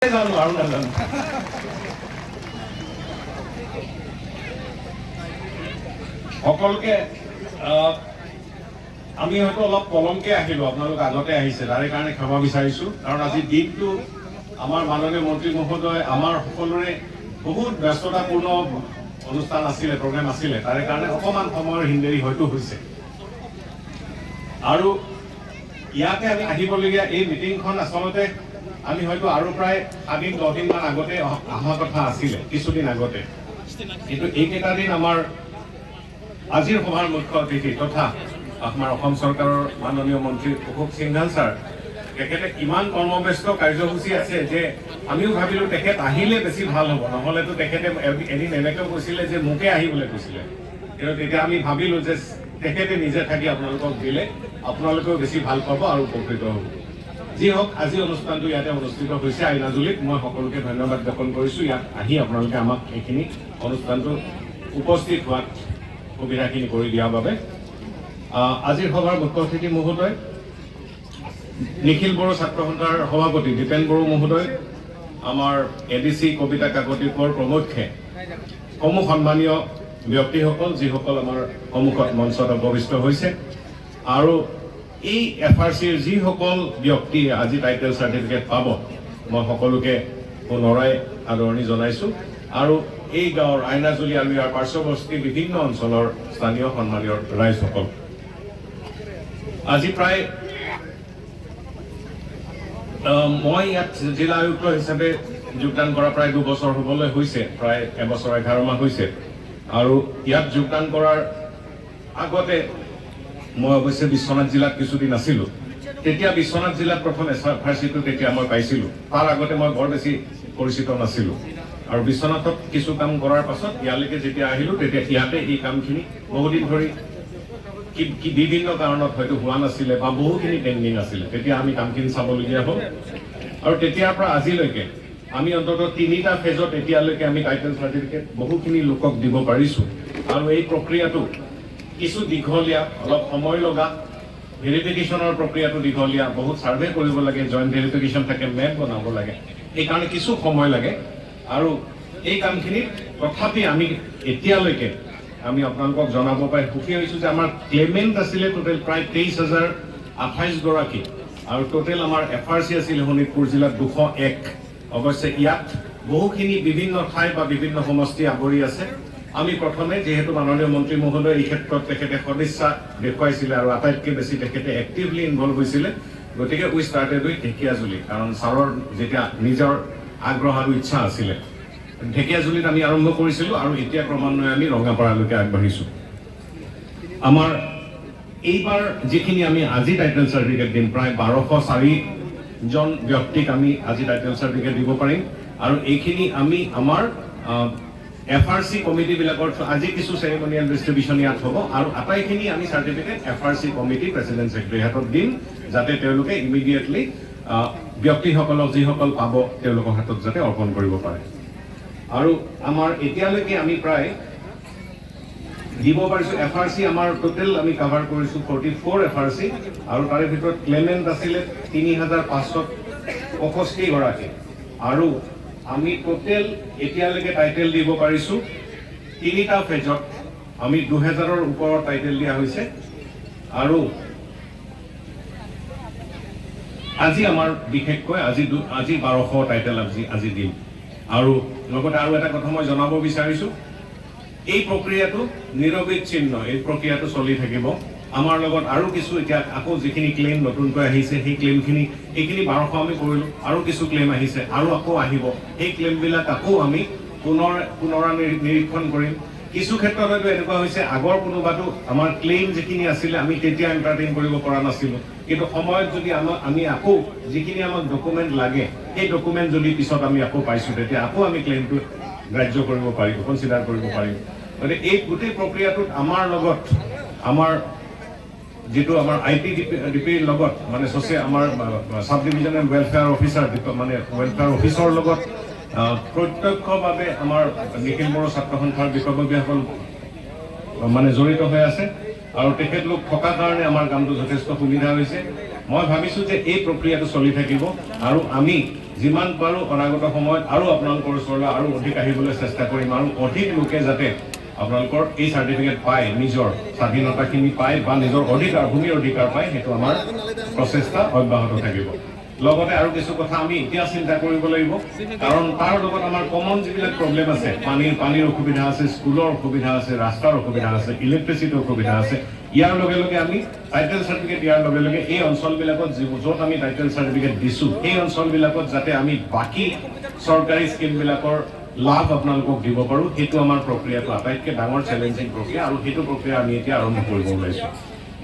সকলকে আমি হয়তো অলপ পলমকে আহিলো, আপোনালোক আগতে আহিছে, তাৰে কাৰণে ক্ষমা বিচাৰিছো। কাৰণ আজি দিনটো আমাৰ মাননীয় মন্ত্ৰী মহোদয় আমাৰ সকলোৰে বহুত ব্যস্ততাপূৰ্ণ অনুষ্ঠান আছিলে, প্ৰগ্ৰেম আছিলে, তাৰে কাৰণে অকণমান সময়ৰ হিন্দেৰি হয়তো হৈছে। আৰু ইয়াতে আমি আহিবলগীয়া এই মিটিংখন আচলতে আমি হয়তো আৰু প্ৰায় 7 দিন 10 দিনমান আগতে অহা কথা আছিলে, কিছুদিন আগতে। কিন্তু এইকেইটা দিন আমাৰ আজিৰ সভাৰ মুখ্য অতিথি তথা আমাৰ অসম চৰকাৰৰ মাননীয় মন্ত্ৰী অশোক সিংঘাল ছাৰ, তেখেতে ইমান কৰ্মব্যস্ত কাৰ্যসূচী আছে যে আমিও ভাবিলো তেখেত আহিলে বেছি ভাল হ'ব। নহ'লেতো তেখেতে এদিন এনেকৈ কৈছিলে যে মোকে আহিবলৈ কৈছিলে, কিন্তু তেতিয়া আমি ভাবিলো যে তেখেতে নিজে থাকি আপোনালোকক দিলে আপোনালোকেও বেছি ভাল পাব আৰু উপকৃত হ'ব। যি হওক, আজি অনুষ্ঠানটো ইয়াতে অনুষ্ঠিত হৈছে আইনাজুলিত। মই সকলোকে ধন্যবাদ জ্ঞাপন কৰিছোঁ, ইয়াত আহি আপোনালোকে আমাক এইখিনি অনুষ্ঠানটো উপস্থিত হোৱাত সুবিধাখিনি কৰি দিয়াৰ বাবে। আজিৰ সভাৰ মুখ্য অতিথি মহোদয় নিখিল বড়ো ছাত্ৰ সন্থাৰ সভাপতি দীপেন বড়ো মহোদয়, আমাৰ এডিচি কবিতা কাকতিকৰ প্ৰমুখ্যে সমূহ সন্মানীয় ব্যক্তিসকল, যিসকল আমাৰ সন্মুখত মঞ্চত উপবিষ্ট হৈছে, আৰু এই FRCৰ যিসকল ব্যক্তি আজি টাইটেল চাৰ্টিফিকেট পাব, মই সকলোকে পুনৰাই আদৰণি জনাইছোঁ। আৰু এই গাঁৱৰ আইনাজুলি আৰু ইয়াৰ পাৰ্শ্বৱৰ্তী বিভিন্ন অঞ্চলৰ স্থানীয় সন্মানীয় ৰাইজসকল, আজি প্ৰায় মই ইয়াত জিলা আয়ুক্ত হিচাপে যোগদান কৰা প্ৰায় 2 বছৰ হ'বলৈ হৈছে, প্ৰায় 1 বছৰ 11 মাহ হৈছে। আৰু ইয়াত যোগদান কৰাৰ আগতে মই অৱশ্যে বিশ্বনাথ জিলাত কিছুদিন আছিলোঁ। তেতিয়া বিশ্বনাথ জিলাত প্ৰথম FRCটো তেতিয়া মই পাইছিলোঁ, তাৰ আগতে মই বৰ বেছি পৰিচিত নাছিলোঁ। আৰু বিশ্বনাথত কিছু কাম কৰাৰ পাছত ইয়ালৈকে যেতিয়া আহিলোঁ, তেতিয়া ইয়াতে এই কামখিনি বহুদিন ধৰি বিভিন্ন কাৰণত হয়তো হোৱা নাছিলে বা বহুখিনি পেণ্ডিং আছিলে। তেতিয়া আমি কামখিনি চাবলগীয়া হ'ল, আৰু তেতিয়াৰ পৰা আজিলৈকে আমি অন্ততঃ 3টা ফেজত এতিয়ালৈকে আমি টাইটেল চাৰ্টিফিকেট বহুখিনি লোকক দিব পাৰিছোঁ। আৰু এই প্ৰক্ৰিয়াটো কিছু দীঘলীয়া, অলপ সময় লগা, ভেৰিফিকেশ্যনৰ প্ৰক্ৰিয়াটো দীঘলীয়া, বহুত ছাৰ্ভে কৰিব লাগে, জইণ্ট ভেৰিফিকেশ্যন থাকে, মেপ বনাব লাগে, সেইকাৰণে কিছু সময় লাগে। আৰু এই কামখিনিত তথাপি আমি এতিয়ালৈকে আমি আপোনালোকক জনাব পাই সুখী হৈছোঁ যে আমাৰ ক্লেইমেণ্ট আছিলে টোটেল প্ৰায় 23,028 গৰাকী, আৰু টোটেল আমাৰ FRC আছিলে শোণিতপুৰ জিলাত 201। অৱশ্যে ইয়াত বহুখিনি বিভিন্ন ঠাই বা বিভিন্ন সমষ্টি আৱৰি আছে। আমি প্ৰথমে যিহেতু মাননীয় মন্ত্ৰী মহোদয় এই ক্ষেত্ৰত তেখেতে সদিচ্ছা দেখুৱাইছিলে আৰু আটাইতকৈ বেছি তেখেতে এক্টিভলি ইনভলভ হৈছিলে, গতিকে উই ষ্টাৰ্টেড উইথ ঢেকীয়াজুলি, কাৰণ ছাৰৰ যেতিয়া নিজৰ আগ্ৰহ আৰু ইচ্ছা আছিলে। ঢেকীয়াজুলিত আমি আৰম্ভ কৰিছিলোঁ, আৰু এতিয়া ক্ৰমান্বয়ে আমি ৰঙাপাৰালৈকে আগবাঢ়িছোঁ। আমাৰ এইবাৰ যিখিনি আমি আজি টাইটেল চাৰ্টিফিকেট দিম, প্ৰায় 1204জন ব্যক্তিক আমি আজি টাইটেল চাৰ্টিফিকেট দিব পাৰিম। আৰু এইখিনি আমি আমাৰ FRC কমিটিবিলাকৰ আজি কিছু চেৰিমনিয়েল ডিষ্ট্ৰিবিউশ্যন ইয়াত হ'ব, আৰু আটাইখিনি আমি চাৰ্টিফিকেট FRC কমিটি প্ৰেচিডেণ্ট ছেক্ৰেটাৰীৰ হাতত দিম, যাতে তেওঁলোকে ইমিডিয়েটলি ব্যক্তিসকলক যিসকল পাব তেওঁলোকৰ হাতত যাতে অৰ্পণ কৰিব পাৰে। আৰু আমাৰ এতিয়ালৈকে আমি প্ৰায় দিব পাৰিছোঁ FRC, আমাৰ টোটেল আমি কাভাৰ কৰিছোঁ 44 FRC, আৰু তাৰে ভিতৰত ক্লেইমেণ্ট আছিলে 3,565 গৰাকী। আৰু আমি টোটেল এতিয়ালৈকে টাইটেল দিব পাৰিছোঁ 3টা ফেজত, আমি 2000ৰ ওপৰত টাইটেল দিয়া হৈছে। আৰু আজি আমাৰ বিশেষকৈ আজি 1200 টাইটেল আজি দিম। আৰু লগতে আৰু এটা কথা মই জনাব বিচাৰিছোঁ, এই প্ৰক্ৰিয়াটো নিৰবিচ্ছিন্ন, এই প্ৰক্ৰিয়াটো চলি থাকিব। আমাৰ লগত আৰু কিছু এতিয়া আকৌ যিখিনি ক্লেইম নতুনকৈ আহিছে, সেই ক্লেইমখিনি এইখিনি 1200 আমি কৰিলোঁ, আৰু কিছু ক্লেইম আহিছে, আৰু আকৌ আহিব। সেই ক্লেইমবিলাক আকৌ আমি নিৰীক্ষণ কৰিম। কিছু ক্ষেত্ৰত হয়তো এনেকুৱা হৈছে, আগৰ কোনোবাটো আমাৰ ক্লেইম যিখিনি আছিলে আমি তেতিয়া এণ্টাৰটেইন কৰিব পৰা নাছিলোঁ, কিন্তু সময়ত যদি আমি আকৌ যিখিনি আমাক ডকুমেণ্ট লাগে, সেই ডকুমেণ্ট যদি পিছত আমি আকৌ পাইছোঁ, তেতিয়া আকৌ আমি ক্লেইমটো গ্ৰাহ্য কৰিব পাৰিম, কনচিডাৰ কৰিব পাৰিম। গতিকে এই গোটেই প্ৰক্ৰিয়াটোত আমাৰ লগত আমাৰ যিটো আমাৰ IPDPৰ লগত মানে আমাৰ চাব ডিভিজনেল ৱেলফেয়াৰ অফিচাৰ, মানে ৱেলফেয়াৰ অফিচৰ লগত প্ৰত্যক্ষভাৱে আমাৰ নিখিল বড়ো ছাত্ৰ সন্থাৰ বিষয়ববীয়াসকল মানে জড়িত হৈ আছে, আৰু তেখেতলোক থকাৰ কাৰণে আমাৰ কামটো যথেষ্ট সুবিধা হৈছে। মই ভাবিছোঁ যে এই প্ৰক্ৰিয়াটো চলি থাকিব আৰু আমি যিমান পাৰোঁ অনাগত সময়ত আৰু আপোনালোকৰ ওচৰলৈ আৰু অধিক আহিবলৈ চেষ্টা কৰিম আৰু অধিক লোকে যাতে আপোনালোকৰ এই চাৰ্টিফিকেট পায়, নিজৰ স্বাধীনতাখিনি পায় বা নিজৰ অধিকাৰ ভূমিৰ অধিকাৰ পায়, সেইটো আমাৰ প্ৰচেষ্টা অব্যাহত থাকিব। লগতে আৰু কিছু কথা আমি এতিয়া চিন্তা কৰিব লাগিব, কাৰণ তাৰ লগত আমাৰ কমন যিবিলাক প্ৰব্লেম আছে, পানীৰ অসুবিধা আছে, স্কুলৰ অসুবিধা আছে, ৰাস্তাৰ অসুবিধা আছে, ইলেক্ট্ৰিচিটিৰ অসুবিধা আছে। ইয়াৰ লগে লগে আমি টাইটেল চাৰ্টিফিকেট দিয়াৰ লগে লগে এই অঞ্চলবিলাকত য'ত আমি টাইটেল চাৰ্টিফিকেট দিছোঁ, সেই অঞ্চলবিলাকত যাতে আমি বাকী চৰকাৰী স্কিমবিলাকৰ লাভ আপোনালোকক দিব পাৰোঁ, সেইটো আমাৰ প্ৰক্ৰিয়াটো আটাইতকৈ ডাঙৰ চেলেঞ্জিং প্ৰক্ৰিয়া আৰু সেইটো প্ৰক্ৰিয়া আমি এতিয়া আৰম্ভ কৰিব ওলাইছোঁ।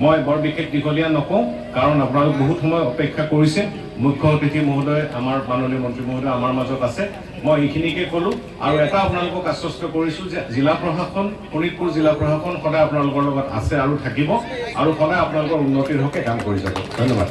মই বৰ বিশেষ দীঘলীয়া নকওঁ, কাৰণ আপোনালোক বহুত সময় অপেক্ষা কৰিছে। মুখ্য অতিথি মহোদয়, আমাৰ মাননীয় মন্ত্ৰী মহোদয় আমাৰ মাজত আছে। মই এইখিনিকে ক'লোঁ আৰু এটা আপোনালোকক আশ্বস্ত কৰিছোঁ যে জিলা প্ৰশাসন, শোণিতপুৰ জিলা প্ৰশাসন সদায় আপোনালোকৰ লগত আছে আৰু থাকিব আৰু সদায় আপোনালোকৰ উন্নতিৰ হকে কাম কৰি যাব। ধন্যবাদ।